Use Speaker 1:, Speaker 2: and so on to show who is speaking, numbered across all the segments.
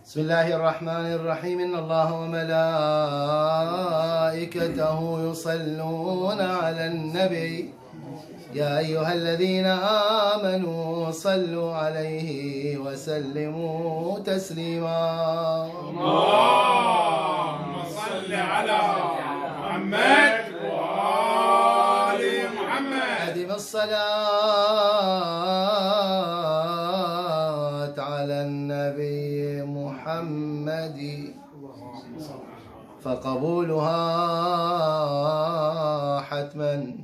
Speaker 1: بسم الله الرحمن الرحيم. إن الله وملائكته يصلون على النبي يا أيها الذين آمنوا صلوا عليه وسلموا تسليما.
Speaker 2: اللهم صل على محمد وآل محمد.
Speaker 1: أدم الصلاة على النبي محمد فقبولها حتما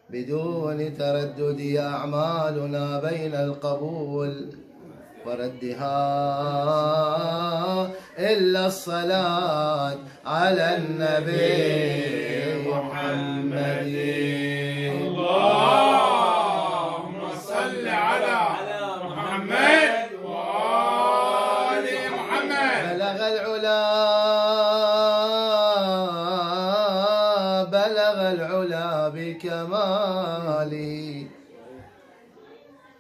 Speaker 1: بدون تردد. أعمالنا بين القبول وردها إلا الصلاة على النبي محمد.
Speaker 2: اللهم صل على محمد وآل محمد.
Speaker 1: بلغ العلا بكماله،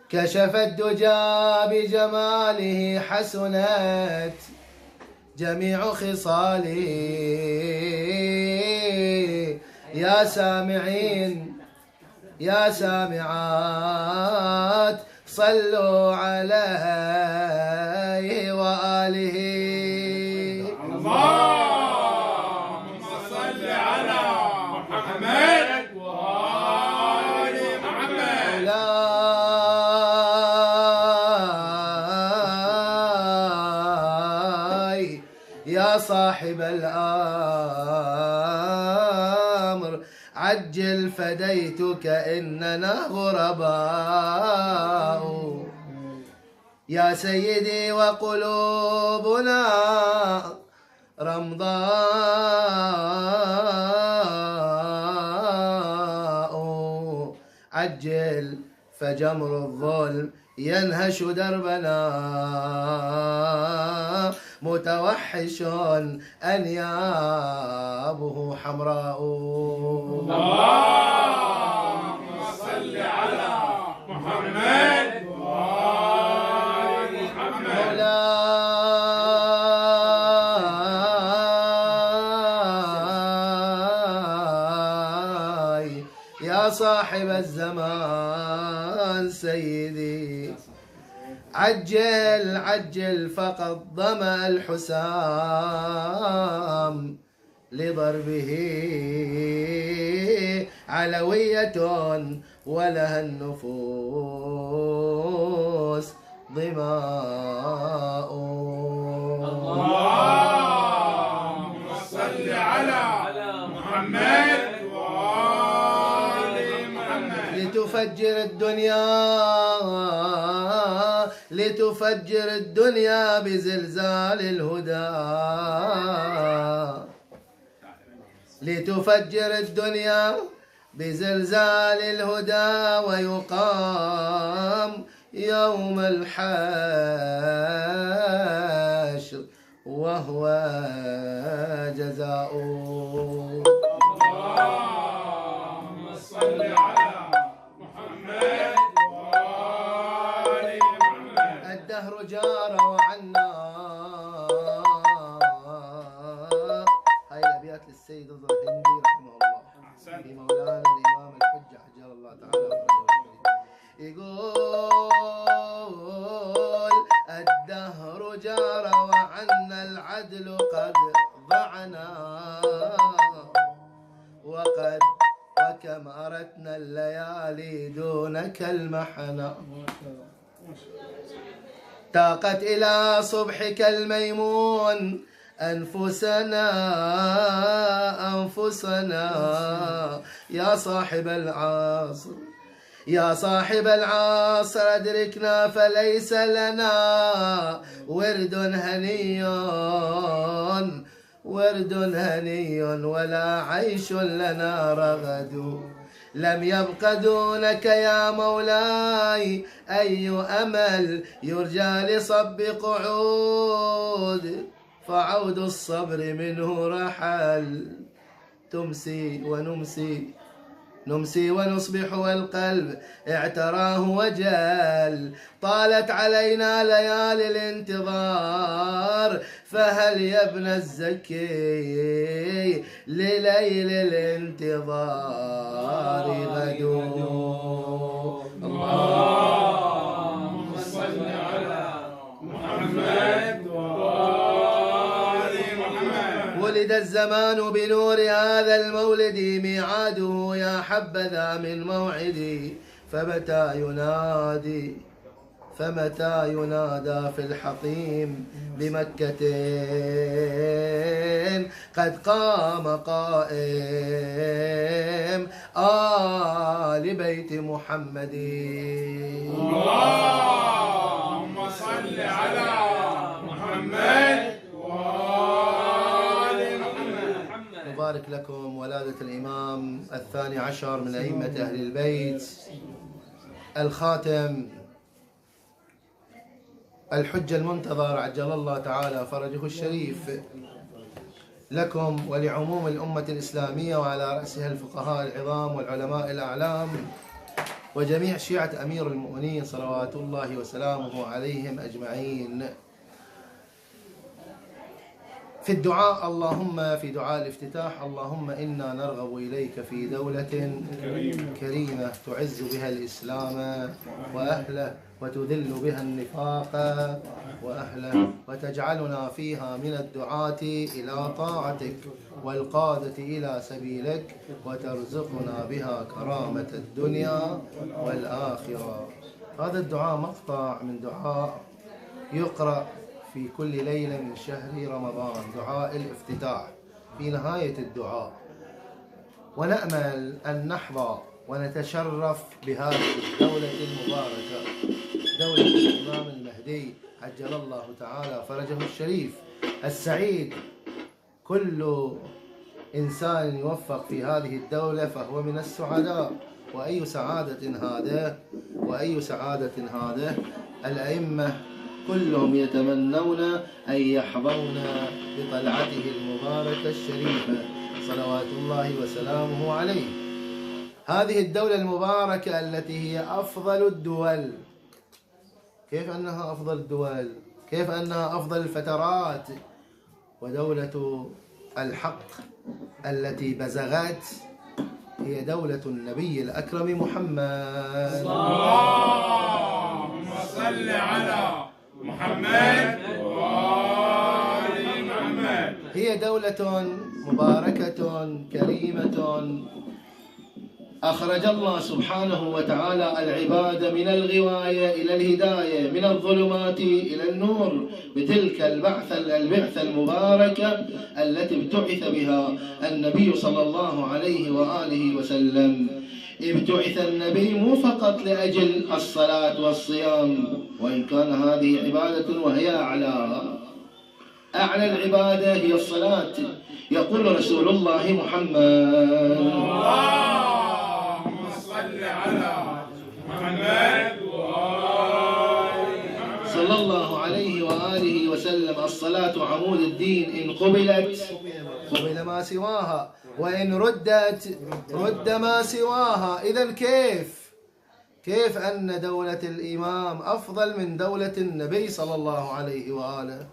Speaker 1: كشف الدجى بجماله، حسنت جميع خصاله. يا سامعين يا سامعات صلوا عليه وآله.
Speaker 2: اللهم صل على محمد وآل محمد.
Speaker 1: يا صاحب الأمر عجل فديتك إننا غرباء. يا سيدي وقلوبنا رمضاء، عجل فجمر الظلم ينهش دربنا، متوحش أنيابه حمراء.
Speaker 2: اللهم صل على محمد وآل محمد.
Speaker 1: مولاي يا صاحب الزمان سيدي، عجل عجل فقد ظمأ الحسام، لضربه علوية ولها النفوس ظماء.
Speaker 2: اللهم صل على محمد وآل محمد.
Speaker 1: لتفجر الدنيا بزلزال الهدى، لتفجر الدنيا بزلزال الهدى، ويقام يوم الحشر وهو جزاء.
Speaker 2: اللهم صل على محمد وآل محمد.
Speaker 1: الدهر جار وعنا. هاي الأبيات للسيد الهندي رحمه الله في مولانا الإمام الحجة عجل الله تعالى فرجه الشريف. يقول الدهر جار وعنا العدل قد ضعنا، وكم أردنا الليالي دونك المحنة، تاقت إلى صبحك الميمون أنفسنا يا صاحب العصر. يا صاحب العصر أدركنا فليس لنا ورد هني ولا عيش لنا رغد. لم يبق دونك يا مولاي أي أمل يرجى لصب قعود، فعود الصبر منه رحل. تمسي نمسي ونصبح والقلب اعتراه وجل. طالت علينا ليالي الانتظار فهل يا ابن الزكي لليل الانتظار غدو.
Speaker 2: اللهم صل على محمد وآل محمد.
Speaker 1: ولد الزمان بنور هذا المولد ميعاده يا حبذا من موعدي، فمتى ينادى في الحطيم بمكة قد قام قائم آل بيت محمد.
Speaker 2: اللهم صل على محمد وآل محمد.
Speaker 1: مبارك لكم ولادة الإمام الثاني عشر من أئمة أهل البيت الخاتم الحجة المنتظر عجل الله تعالى فرجه الشريف، لكم ولعموم الأمة الإسلامية وعلى رأسها الفقهاء العظام والعلماء الأعلام وجميع شيعة أمير المؤمنين صلوات الله وسلامه عليهم أجمعين. في الدعاء اللهم في دعاء الافتتاح اللهم إنا نرغب إليك في دولة كريمة تعز بها الإسلام وأهله وتذل بها النفاق وأهله، وتجعلنا فيها من الدعاة إلى طاعتك والقادة إلى سبيلك، وترزقنا بها كرامة الدنيا والآخرة. هذا الدعاء مقطع من دعاء يقرأ في كل ليلة من شهر رمضان، دعاء الافتتاح في نهاية الدعاء، ونأمل أن نحظى ونتشرف بهذه الدولة المباركة، دولة الإمام المهدي عجل الله تعالى فرجه الشريف السعيد. كل إنسان يوفق في هذه الدولة فهو من السعداء، وأي سعادة هذا وأي سعادة هذا. الأئمة كلهم يتمنون أن يحظون بطلعته المباركة الشريفة صلوات الله وسلامه عليه. هذه الدولة المباركة التي هي أفضل الدول، كيف أنها أفضل الدول؟ كيف أنها أفضل الفترات؟ ودولة الحق التي بزغت هي دولة النبي الأكرم محمد.
Speaker 2: اللهم صل على محمد وآل محمد.
Speaker 1: هي دولة مباركة كريمة أخرج الله سبحانه وتعالى العباد من الغواية إلى الهداية، من الظلمات إلى النور، بتلك البعثة المباركة التي ابتعث بها النبي صلى الله عليه وآله وسلم. ابتعث النبي مو فقط لأجل الصلاة والصيام، وإن كان هذه عبادة وهي أعلى العبادة هي الصلاة. يقول رسول الله محمد
Speaker 2: اللهم صل على محمد وآل محمد
Speaker 1: صلى الله عليه وآله وسلم: الصلاة عمود الدين، إن قبلت قبل ما سواها، وإن ردت رد ما سواها. إذن كيف أن دولة الإمام أفضل من دولة النبي صلى الله عليه وآله؟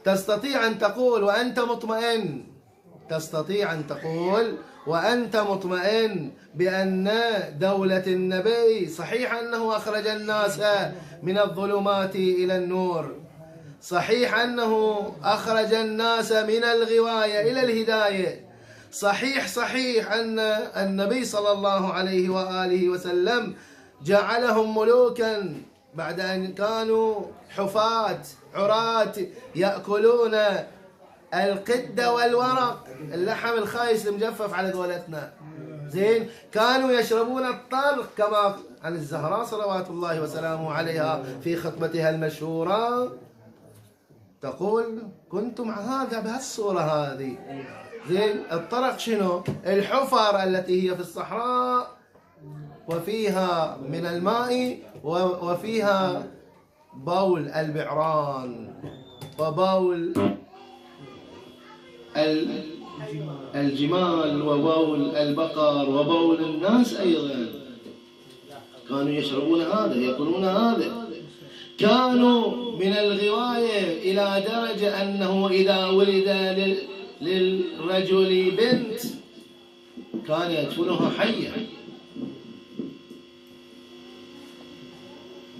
Speaker 1: تستطيع أن تقول وأنت مطمئن، تستطيع أن تقول وأنت مطمئن بأن دولة النبي صحيح أنه أخرج الناس من الظلمات إلى النور، صحيح أنه أخرج الناس من الغواية إلى الهداية، صحيح أن النبي صلى الله عليه وآله وسلم جعلهم ملوكا بعد أن كانوا حفاة عراة يأكلون القدة والورق، اللحم الخايس المجفف على قولتنا، زين، كانوا يشربون الطلق كما عن الزهراء صلوات الله وسلامه عليها في خطبتها المشهورة تقول: كنتم هذا بهالصورة هذه، زين. الطرق شنو؟ الحفر التي هي في الصحراء وفيها من الماء وفيها بول البعران وبول الجمال وبول البقر وبول الناس أيضا، كانوا يشربون هذا، يأكلون هذا، كانوا من الغواية إلى درجة أنه إذا ولد للرجل بنت كان يدفنها حية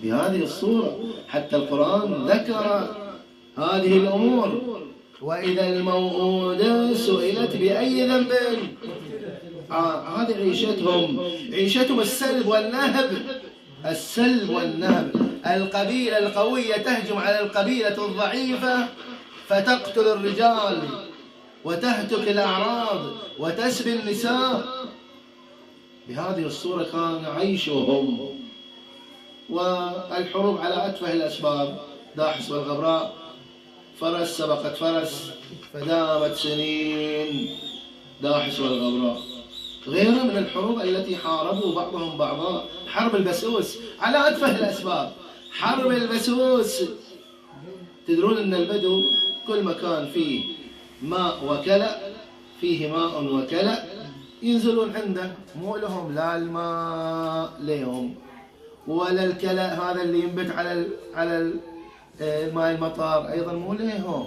Speaker 1: بهذه الصورة. حتى القرآن ذكر هذه الأمور. وإذا الموءودة سئلت بأي ذنب هذه عيشتهم السلب والنهب. السلب والنهب. القبيلة القوية تهجم على القبيلة الضعيفة فتقتل الرجال وتهتك الأعراض وتسبي النساء. بهذه الصورة كان عيشهم. والحروب على أتفه الأسباب، داحس والغبراء، فرس سبقت فرس فدامت سنين داحس والغبراء. غيرها من الحروب التي حاربوا بعضهم بعضا. حرب البسوس على أتفه الأسباب. حرب البسوس، تدرون أن البدو كل مكان فيه ماء وكلأ، فيه ماء وكلأ ينزلون عنده. مو لهم لا الماء لهم ولا الكلأ هذا اللي ينبت على ماء المطار أيضا مو لهم.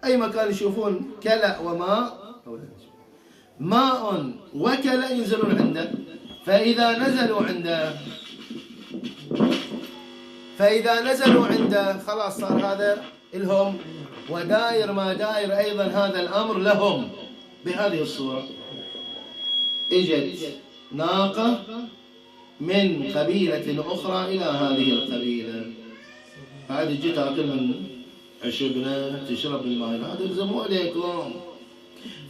Speaker 1: أي مكان يشوفون كلأ وماء، ماء وكلأ ينزلون عنده. فإذا نزلوا عنده خلاص صار هذا لهم، وداير ما داير أيضا هذا الأمر لهم. بهذه الصورة اجت ناقة من قبيلة أخرى إلى هذه القبيلة، هذه جت تاكل من عشبنا، تشرب الماء، هذا يلزموا عليكم.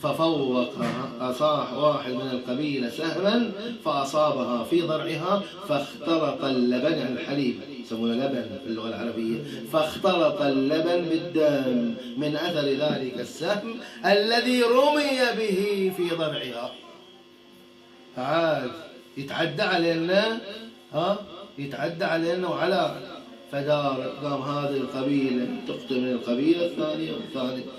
Speaker 1: ففوقها، أصاح واحد من القبيلة سهما فأصابها في ضرعها فاختلط اللبن، يعني الحليب يسمونه لبن في اللغة العربية، فاختلط اللبن بالدم من أثر ذلك السهم الذي رمي به في ضرعها. تعال يتعدى علينا، يتعدى علينا وعلى فدار. قام هذه القبيلة تقتل من القبيلة الثانية والثالثة،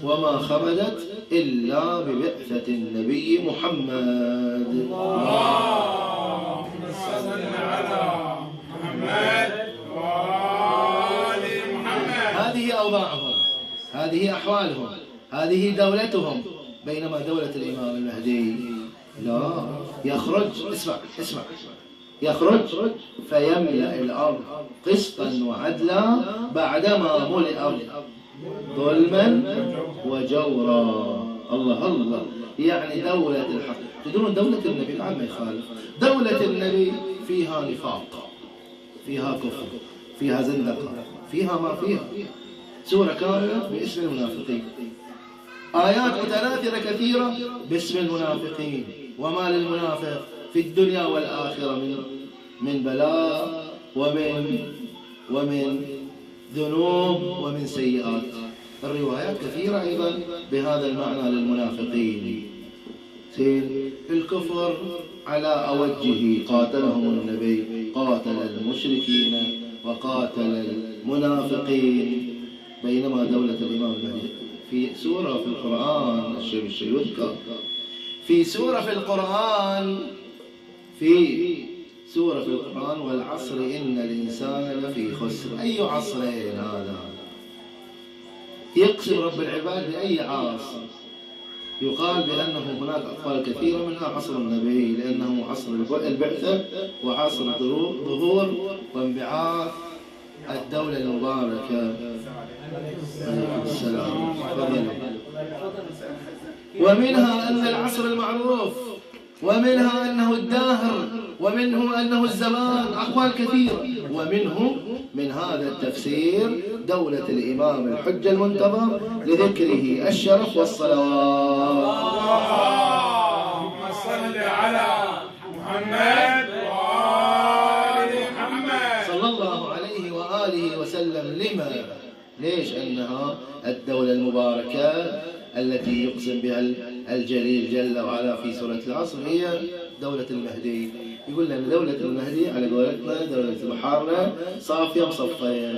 Speaker 1: وما خرجت إلا ببعثة النبي محمد.
Speaker 2: اللهم صل على محمد وآل محمد.
Speaker 1: هذه أوضاعهم، هذه أحوالهم، هذه دولتهم. بينما دولة الإمام المهدي لا، يخرج، اسمع، يخرج فيملأ الأرض قسطا وعدلا بعدما ملئت ظلما وجورا. الله، يعني دولة الحق. تدرون دولة النبي بعد ما يخالف، دولة النبي فيها نفاق، فيها كفر، فيها زندقة، فيها ما فيها. سورة كاملة باسم المنافقين، آيات متناثرة كثيرة باسم المنافقين. وما للمنافق في الدنيا والآخرة من بلاء ومن ذنوب ومن سيئات. الروايات كثيرة أيضا بهذا المعنى للمنافقين. الكفر على أوجه قاتلهم النبي، قاتل المشركين وقاتل المنافقين. بينما دولة الإمام المهدي في سورة في القرآن، الشيء يذكر في سورة في القرآن، والعصر إن الإنسان لفي خسر. أي عصرين هذا؟ يقسم رب العباد بأي عصر؟ يقال بأنه هناك أقوال كثيرة منها عصر النبي، لأنه عصر البعثة وعصر ظهور وانبعاث الدولة المباركة. السلام. ومنها أن العصر المعروف، ومنها أنه الداهر، ومنه أنه الزمان. أقوال كثيرة. ومنه من هذا التفسير دولة الإمام الحجة المنتظر لذكره الشرف والصلوات.
Speaker 2: اللهم صل على محمد وآل محمد
Speaker 1: صلى الله عليه وآله وسلم. ليش؟ أنها الدولة المباركة التي يقسم بها الجليل جل وعلا في سورة العصر هي دولة المهدي. يقول لنا دولة المهدي على قولتنا دولة بحارنا صافية مصفية،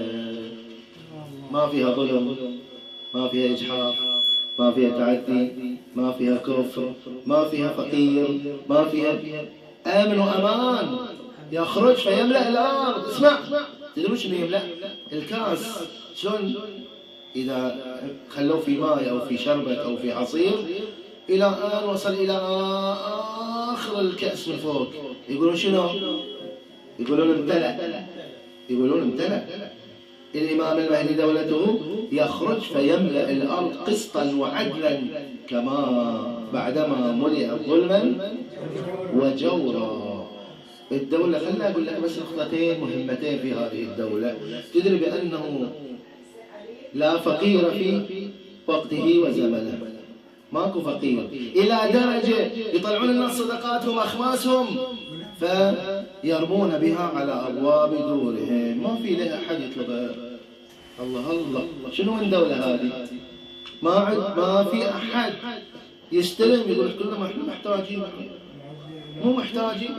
Speaker 1: ما فيها ظلم، ما فيها إجحاف، ما فيها تعدي، ما فيها كفر، ما فيها فقير، ما فيها أمن وأمان. يخرج فيملأ الأرض. اسمع، تدرون شنو يملأ؟ الكاس شلون إذا خلوه في ماء أو في شربت أو في عصير إلى أن وصل إلى آخر الكأس من فوق، يقولون شنو؟ يقولون امتلأ، يقولون امتلأ. الإمام المهدي دولته يخرج فيملأ الأرض قسطا وعدلا كما بعدما ملئت ظلما وجورا. الدولة، خلنا أقول لك بس نقطتين مهمتين في هذه الدولة. تدري بأنه لا فقير في وقته وزمنه، ماكو فقير، إلى درجة يطلعون الناس صدقاتهم أخماسهم فيرمون بها على أبواب دورهم، ما في لها أحد يطلبها. الله الله، شنو من دولة هذه؟ ما في أحد يستلم يقول كلنا ما احنا محتاجين، مو محتاجين.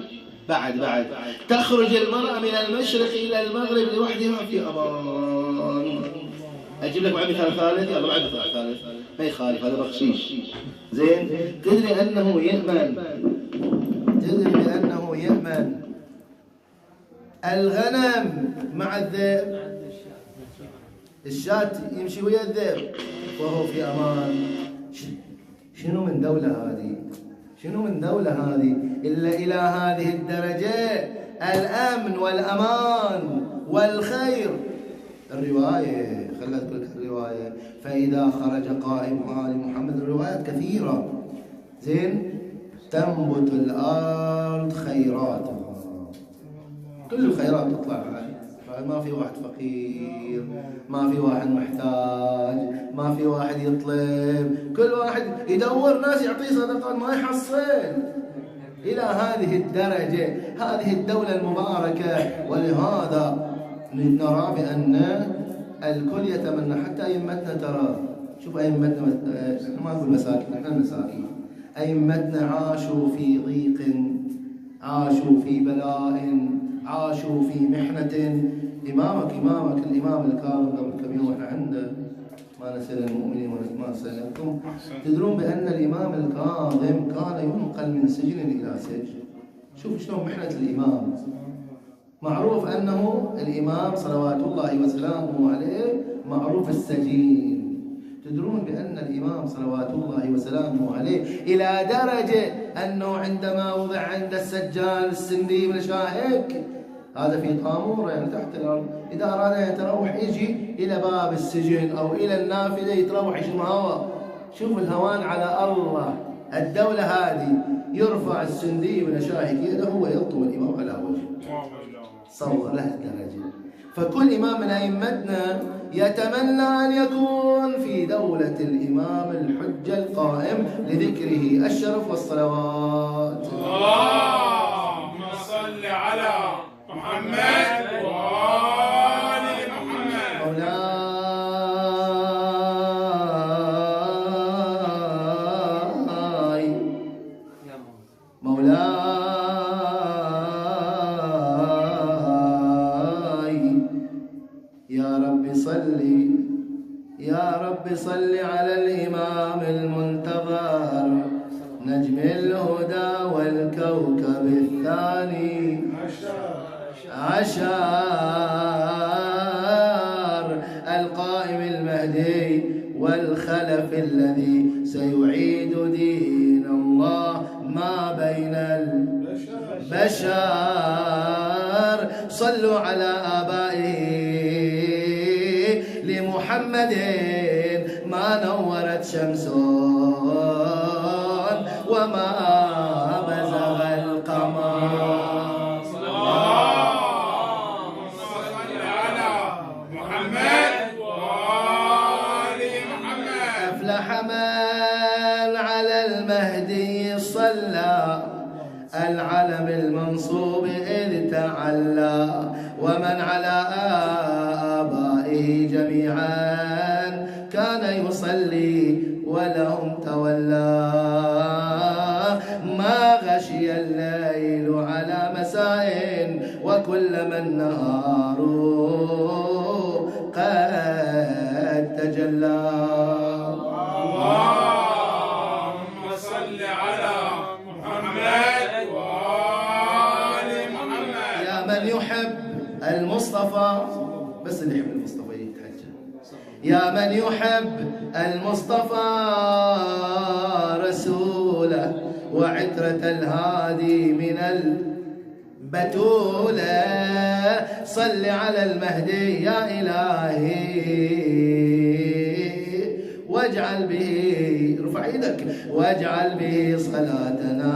Speaker 1: بعد تخرج المرأة من المشرق إلى المغرب لوحدها في أمان. أجيب لك بعد مثال ثالث، يلا بعد مثال ثالث ما يخالف، هذا بخشيش. زين، تدري أنه يأمن الغنم مع الذئب، الشاة يمشي ويا الذئب وهو في أمان. شنو من دولة هذه؟ شنو من دولة هذه إلا إلى هذه الدرجة؟ الأمن والأمان والخير. الرواية، خلت لك الرواية، فإذا خرج قائم آل محمد، الروايات كثيرة. زين، تنبت الأرض خيراتها، كل الخيرات تطلع عليه، فما في واحد فقير، ما في واحد محتاج، ما في واحد يطلب، كل واحد يدور ناس يعطيه صدقات ما يحصل. إلى هذه الدرجة هذه الدولة المباركة. ولهذا نرى بأن الكل يتمنى، حتى أئمتنا، ترى شوف أئمتنا، ما نقول مساكين، احنا المساكين، أئمتنا عاشوا في ضيق، عاشوا في بلاء، عاشوا في محنة. إمامك الإمام الكاظم قبل كم يوم احنا عنده، ما نسأل المؤمنين وما نسألكم. تدرون بأن الإمام الكاظم كان ينقل من سجن إلى سجن. شوف شلون محنة الإمام. معروف أنه الإمام صلوات الله وسلامه عليه معروف السجين. تدرون بأن الإمام صلوات الله وسلامه عليه إلى درجة أنه عندما وضع عند السجان السندي والشاهك، هذا في طامورة يعني تحت الأرض، إذا أراد أن يتروح يجي إلى باب السجن أو إلى النافذة يتروح يشم هواء. شوف الهوان على الله. الدولة هذه يرفع السندي والشاهك يده ويلطم الإمام على وجهه، صور له الدرجة. فكل إمام من أئمتنا يتمنى أن يكون في دولة الإمام الحجة القائم لذكره الشرف والصلوات.
Speaker 2: اللهم صل على محمد وآل محمد.
Speaker 1: مولاي يا رب صل على الإمام المنتظر، نجم الهدى والكوكب الثاني عشر، القائم المهدي والخلف الذي سيعيد دين الله ما بين البشر. صلوا على آبائه لمحمد ما نورت شمس وما بزغ القمر.
Speaker 2: اللهم صل على محمد وآل محمد.
Speaker 1: أفلح من على المهدي صلى، العلم المنصوب إذ تعلى، ومن على آبائه جميعا كان يصلي ولهم تولى. ما غشي الليل على مساء وكلما النهار قد تجلى.
Speaker 2: اللهم صل على محمد وآل محمد.
Speaker 1: يا من يحب المصطفى المصطفى، بس اللي يحب المصطفى يتحجى. يا من يحب المصطفى رسوله وعترة الهادي من البتولة، صل على المهدي يا إلهي واجعل به، رفع يدك، واجعل به صلاتنا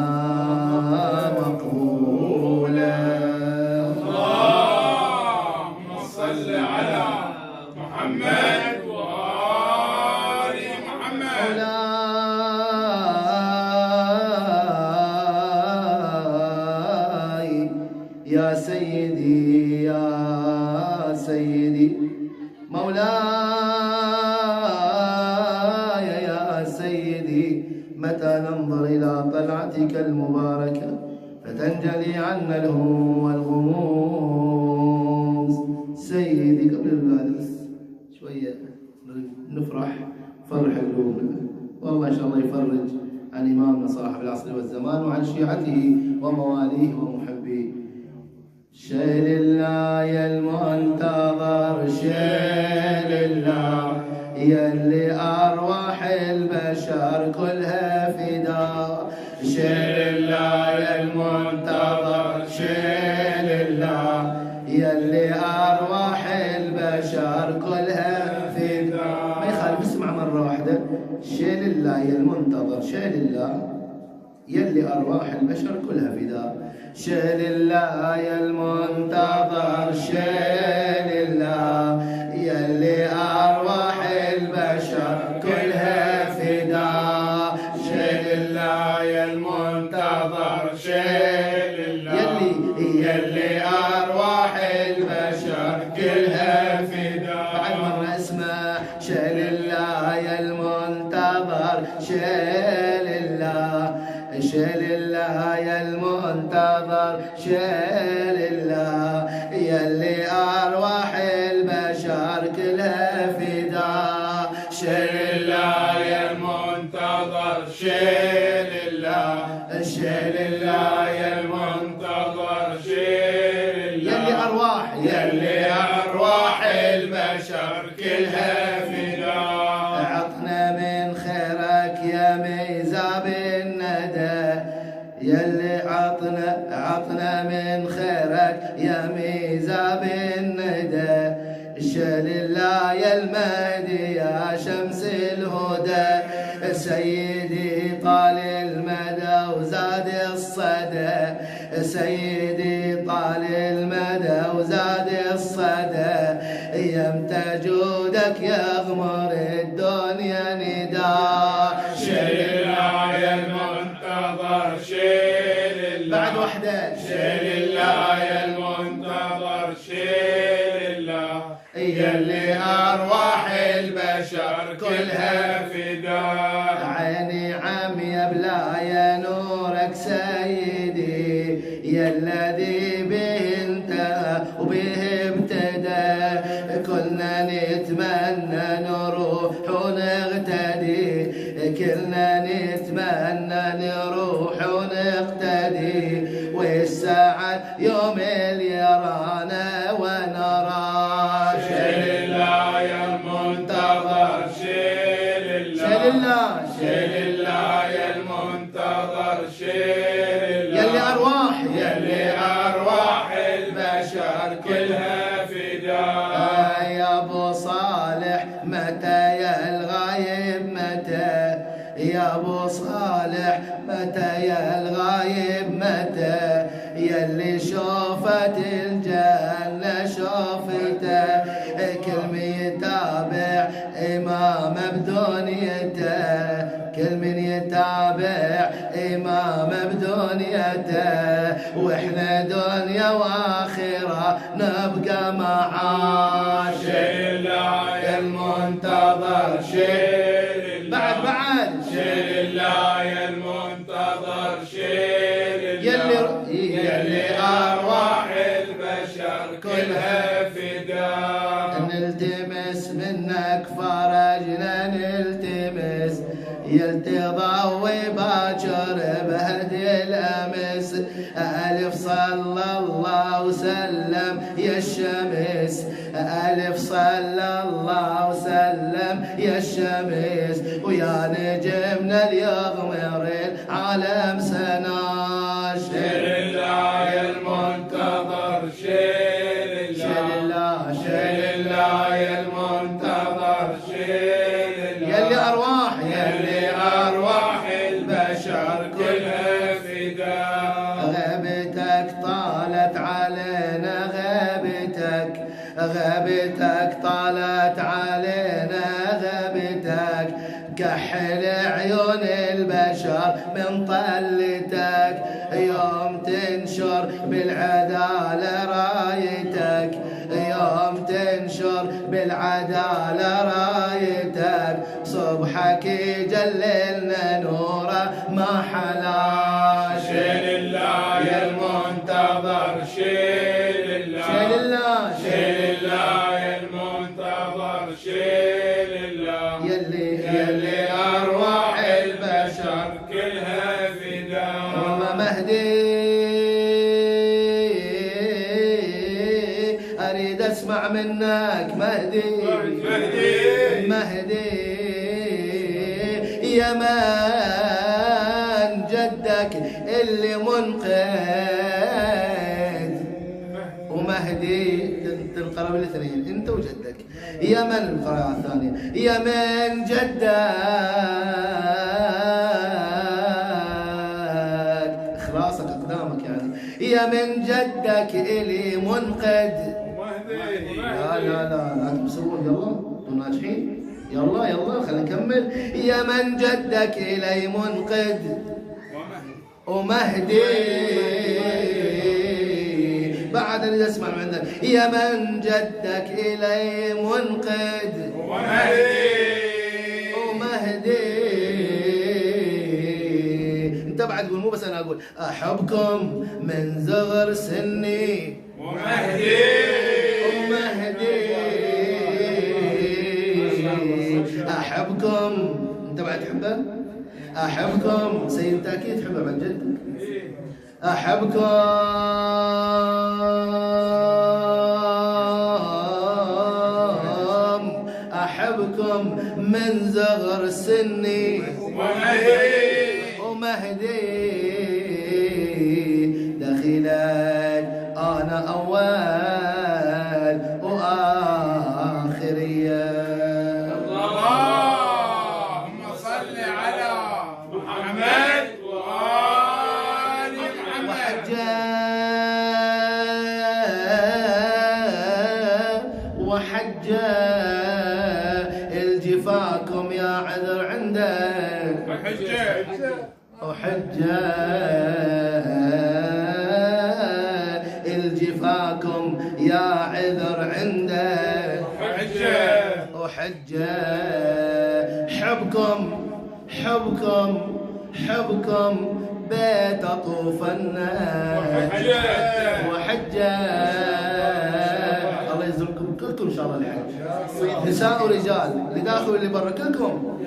Speaker 1: مقبولة.
Speaker 2: اللهم صل على محمد وآل محمد.
Speaker 1: مولاي يا سيدي يا سيدي، مولاي يا سيدي، متى ننظر إلى طلعتك المباركة فتنجلي عنا الهموم والغموم. سيدي قبل البادرس شوية نفرح فرح قلوبنا، والله إن شاء الله يفرج عن إمامنا صاحب العصر والزمان وعن شيعته ومواليه ومحبيه. شيل الله يا المنتظر، شيل الله يلي أرواح البشر كلها فداء، شيل الله يا المنتظر، شيل الله يلي أرواح البشر كلها فداء. ما يخالف، اسمع مرة واحدة. شيل الله يا المنتظر، شيل الله يلي أرواح البشر كلها فداء، شيل الله يا المنتظر، شيل الله يلي أرواح البشر كلها فداء، شيل الله يا المنتظر، شيل الله يلي أرواح البشر كلها فداء. بعد مرة اسمع. شيل الله يا المنتظر، شيل الله، شيل الله يا المنتظر، شيل الله يلي أرواح البشر كلها فداء، شيل الله يا المنتظر، شيل الله، شيل الله يا المنتظر، شيل الله يلي أرواح البشر كلها فداء. عطنا من خيرك يا ميزاب الندى، يلي عطنا من خيرك يا ميزاب الندى، شيل الله يا المهدي يا شمس الهدى، سيدي طال المدى وزاد الصدى، سيدي طال المدى وزاد الصدى، يمتى جودك يغمر الدنيا نداء، شيل الله يا المنتظر، شيل الله. بعد وحدة. شيل الله يا المنتظر، شيل الله يلي أرواح البشر كلها فداء. عيني عمي بلا يا نورك سيدي، يا الذي به انتهى وبه ابتدى، كلنا نتمنى نروح ونغتدي، كلنا نتمنى نروح ونقتدي، والساعة يوم اللي يرانا ونرى، شيل الله يا المنتظر، شيل الله، شيل الله، شيل الله يا المنتظر، شيل الله يلي أرواح البشر كلها فداء. يا أبو صالح متى يا الغايب متى، يا أبو صالح متى يا الغايب متى، يلي شوفت الجنة شوفته، كل من يتابع إمام بدنيته، كل من يتابع إمام بدنيته، وإحنا دنيا وآخرة نبقى معاه، شيل الله يا المنتظر، شيل الله، بعد شيل الله يا المنتظر، شيل الله يلي أرواح البشر كلها فداء. نلتمس منا منك فرجنا نلتمس يلتضوي باكر بهدي الأمس ألف صلى الله وسلم يا الشمس ألف صلى الله وسلم يا الشمس ويا نجمنا اليغمر العالم سناش
Speaker 2: شيل الله يا المنتظر شيل الله شيل الله يا المنتظر شيل الله
Speaker 1: يلي أرواح
Speaker 2: يلي أرواح البشر كلها فداء
Speaker 1: غيبتك طالت علينا غيبتك طالت علينا غيبتك كحل عيون البشر من طلتك يوم تنشر بالعدالة رايتك يوم تنشر بالعدالة رايتك صبحك يجللنا نوره ما حلا
Speaker 2: شيل الله يا المنتظر شيل الله
Speaker 1: شيل الله
Speaker 2: شيل الله يا المنتظر شيل الله يلي أرواح البشر كلها فداء
Speaker 1: والله مهدي أريد أسمع منك مهدي يا من جدك اللي منقذ ومهدي تنقرب الاثنين انت وجدك يا من القراءة الثانية يا من جدك اخلاصك اقدامك يعني يا من جدك اللي منقذ لا تبصرون يلا انتم ناجحين يلا خلينا نكمل يا من جدك الي منقذ ومهدي بعد اللي اسمع من عندك يا من جدك الي منقذ ومهدي انت بعد قول مو بس انا اقول احبكم من صغر سني
Speaker 2: ومهدي
Speaker 1: احبكم انت بعد تحبه احبكم سيد انت اكيد تحبه بعد جدك احبكم من صغر سني ومهدي دخيلك انا اول واخريه
Speaker 2: اللهم صل على محمد وآل محمد
Speaker 1: وحجة الجفاكم يا عذر عندك وحجة الجفاكم يا عذر عندك وحجة حبكم بيت طوفنا وحجة الله يزركم كلكم ان شاء الله الحج نساء ورجال اللي داخل واللي برا كلكم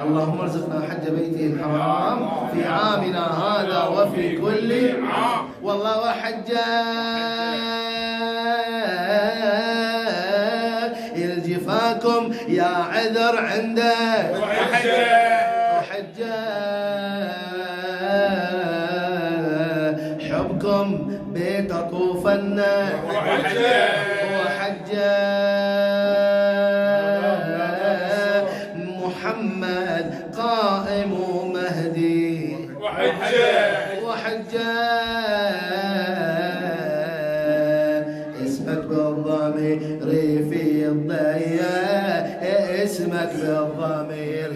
Speaker 1: اللهم ارزقنا حج بيته الحرام في عامنا هذا وفي كل عام والله وحجة الجفاكم يا عذر عندك وحجة حبكم بيت طوفنا وحجة محمد قائم مهدي وحجة اسمك بالضمير في الضياء اسمك بالضمير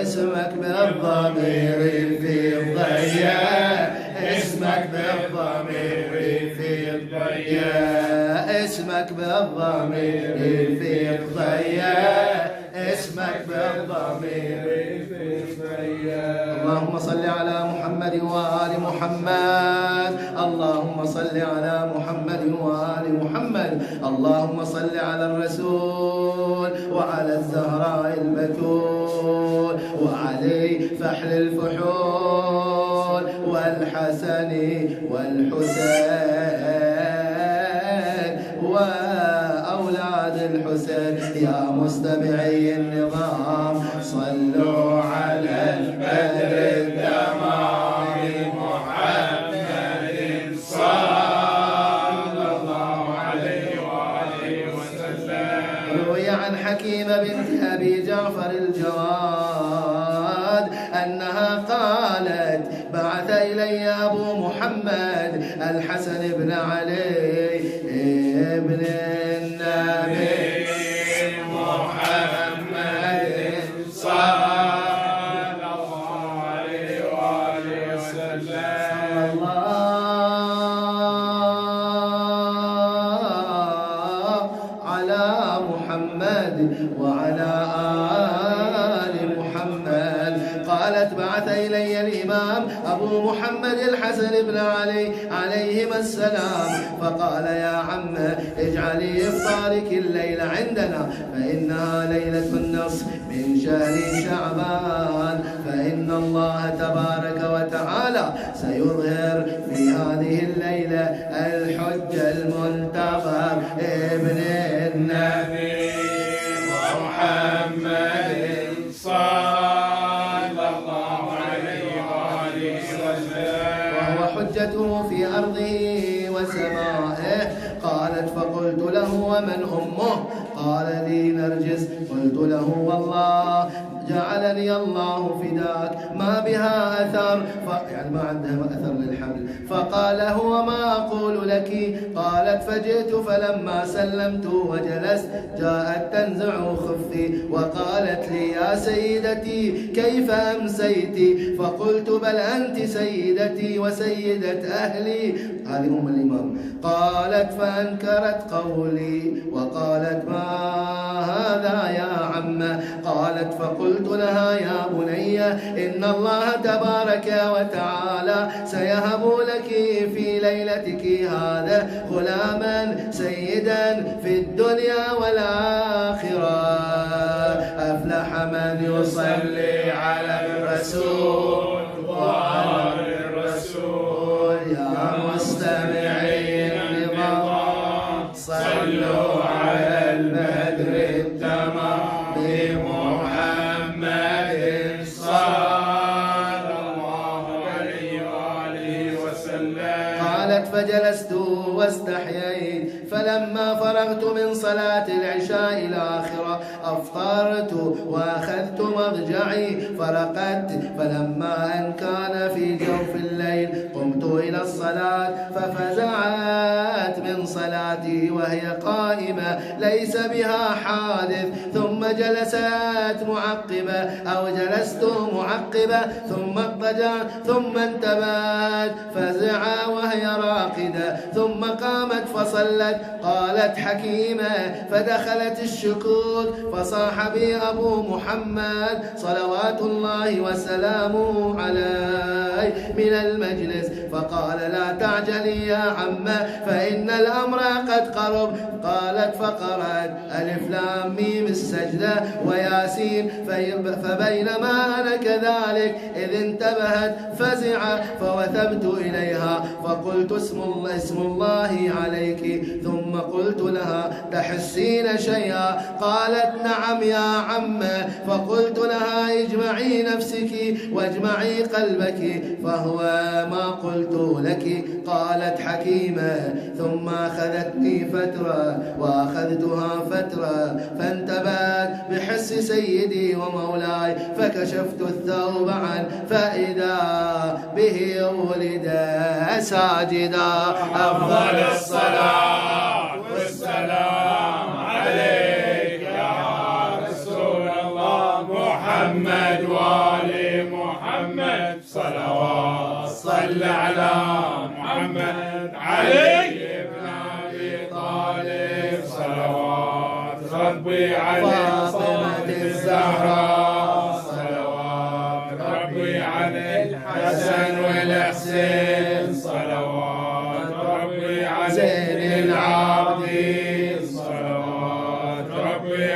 Speaker 1: اسمك بالضمير في الضياء اسمك بالضمير في الضياء اسمك بالضمير في الضياء اسمك بالضمير في الضياء اللهم صل على محمد وآل محمد اللهم صل على محمد وآل محمد محمد. اللهم صل على الرسول وعلى الزهراء البتول وعلي فحل الفحول والحسن والحسين وأولاد الحسين. يا مستمعي النظام صلوا على البدر التمام محمد صلى الله عليه وآله وسلم. روي عن حكيمة بنت أبي جعفر الجواد أنها قالت بعث إلي أبو محمد الحسن بن علي ابن النبي محمد صلى الله عليه وآله وسلم. على محمد وعلى آل محمد. قالت بعث إلي الإمام أبو محمد الحسن بن علي عليهما السلام فقال يا عم اجعلي إفطارك الليلة عندنا فإنها ليلة النصف من شهر شعبان فإن الله تبارك وتعالى سيظهر في هذه الليلة الحج المنتظر ابن النبي محمد صلى الله عليه وآله وسلم وهو حجته في أرضه وسمائه. قالت فقلت له ومن أمه؟ قال لي نرجس. قلت له والله جعلني الله فداك ما بها أثر يعني ما عندها أثر للحمل. فقال هو ما أقول لك. قالت فجئت فلما سلمت وجلست جاءت تنزع خفي وقالت لي يا سيدتي كيف أمسيت؟ فقلت بل أنت سيدتي وسيدة أهلي. هذه أم الإمام. قالت فأنكرت قولي وقالت ما هذا يا عم؟ قالت فقلت لها يا بني إن الله تبارك وتعالى سيهب لك في ليلتك هذا غلاما سيدا في الدنيا والآخرة. أفلح من يصلي على الرسول وعلى الرسول. يا مستمعين النظام صلوا على البدر التمام محمد صلى الله عليه وآله وسلم. قالت فجلست واستحييت فلما فرغت من صلاة العشاء الآخرة أفطرت وأخذت مضجعي فرقدت فلما أن كان في جوف الليل قمت إلى الصلاة ففزعت من صلاتي وهي قائمة ليس بها حادث ثم جلست معقبة أو جلست معقبة ثم اضطجعت ثم انتبهت فزعا وهي راقدة ثم قامت فصلت. قالت حكيمة فدخلت الشكوك فصاح بي أبو محمد صلوات الله وسلامه عليه من المجلس فقال لا تعجلي يا عمه فإن الأمر قد قرب. قالت فقرأت ألف لام ميم السجدة وياسين فبينما أنا كذلك إذ انتبهت فزعت فوثبت إليها فقلت اسم الله عليك ثم قلت لها تحسين شيئا؟ قالت نعم يا عمه. فقلت لها اجمعي نفسك واجمعي قلبك فهو ما قلت لك. قالت حكيمة ثم أخذتني فترة وأخذتها فترة فانتبهت بحس سيدي ومولاي فكشفت الثوب عنه فإذا به ولد ساجدا. أفضل الصلاة والسلام عليك يا رسول الله محمد وآل محمد صلوات. صل على محمد علي بن أبي طالب صلوات ربي على فاطمة الزهراء صلوات ربي على الحسن والحسين صلوات ربي على زين العابدين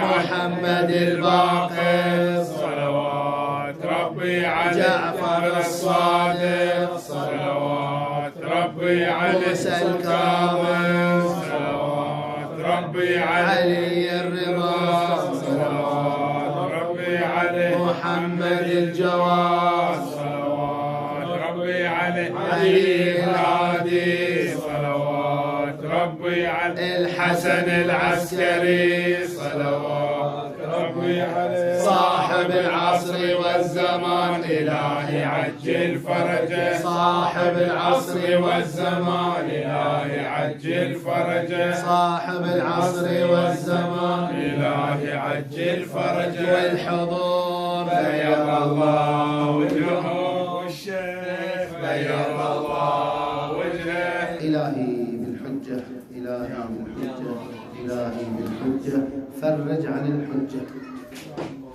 Speaker 1: محمد الباقر
Speaker 2: صلوات ربي على
Speaker 1: جعفر الصادق
Speaker 2: صلوات ربي على
Speaker 1: موسى الكاظم
Speaker 2: صلوات ربي على
Speaker 1: علي الرضا
Speaker 2: صلوات ربي على
Speaker 1: محمد الجواد
Speaker 2: صلوات ربي على
Speaker 1: علي الهادي
Speaker 2: صلوات ربي على
Speaker 1: الحسن العسكري
Speaker 2: صلوات ربي عليه
Speaker 1: صاحب العصر والزمان
Speaker 2: إلهي عجل فرجه
Speaker 1: صاحب العصر
Speaker 2: والزمان إلهي عجل فرجه
Speaker 1: صاحب العصر والزمان
Speaker 2: إلهي عجل فرجه
Speaker 1: والحضور
Speaker 2: بيض الله وجهه والشيخ بيض الله وجهه
Speaker 1: إلهي بالحجة إلهي بالحجة إلهي بالحجة فرج عن الحجة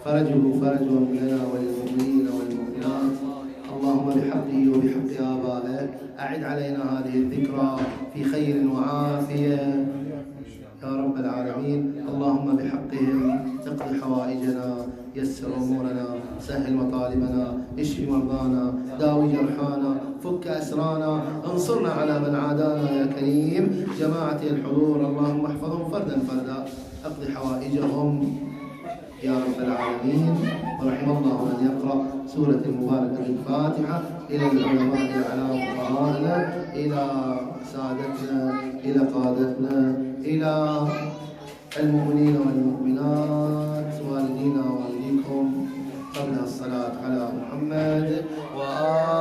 Speaker 1: فرجه فرج لنا وللمؤمنين والمؤمنات اللهم بحقه وبحق آبائه أعد علينا هذه الذكرى في خير وعافية يا رب العالمين اللهم بحقهم اقض حوائجنا يسر أمورنا سهل مطالبنا اشف مرضانا داوي جرحانا فك أسرانا انصرنا على من عادانا يا كريم جماعة الحضور اللهم احفظهم فردا فردا اقض حوائجهم يا رب العالمين ورحم الله من يقرأ سورة المباركة الفاتحة إلى العلماء الأعلام فقهاءنا إلى سادتنا إلى قادتنا إلى المؤمنين والمؤمنات والدينا ووالديكم قبل الصلاة على محمد وآله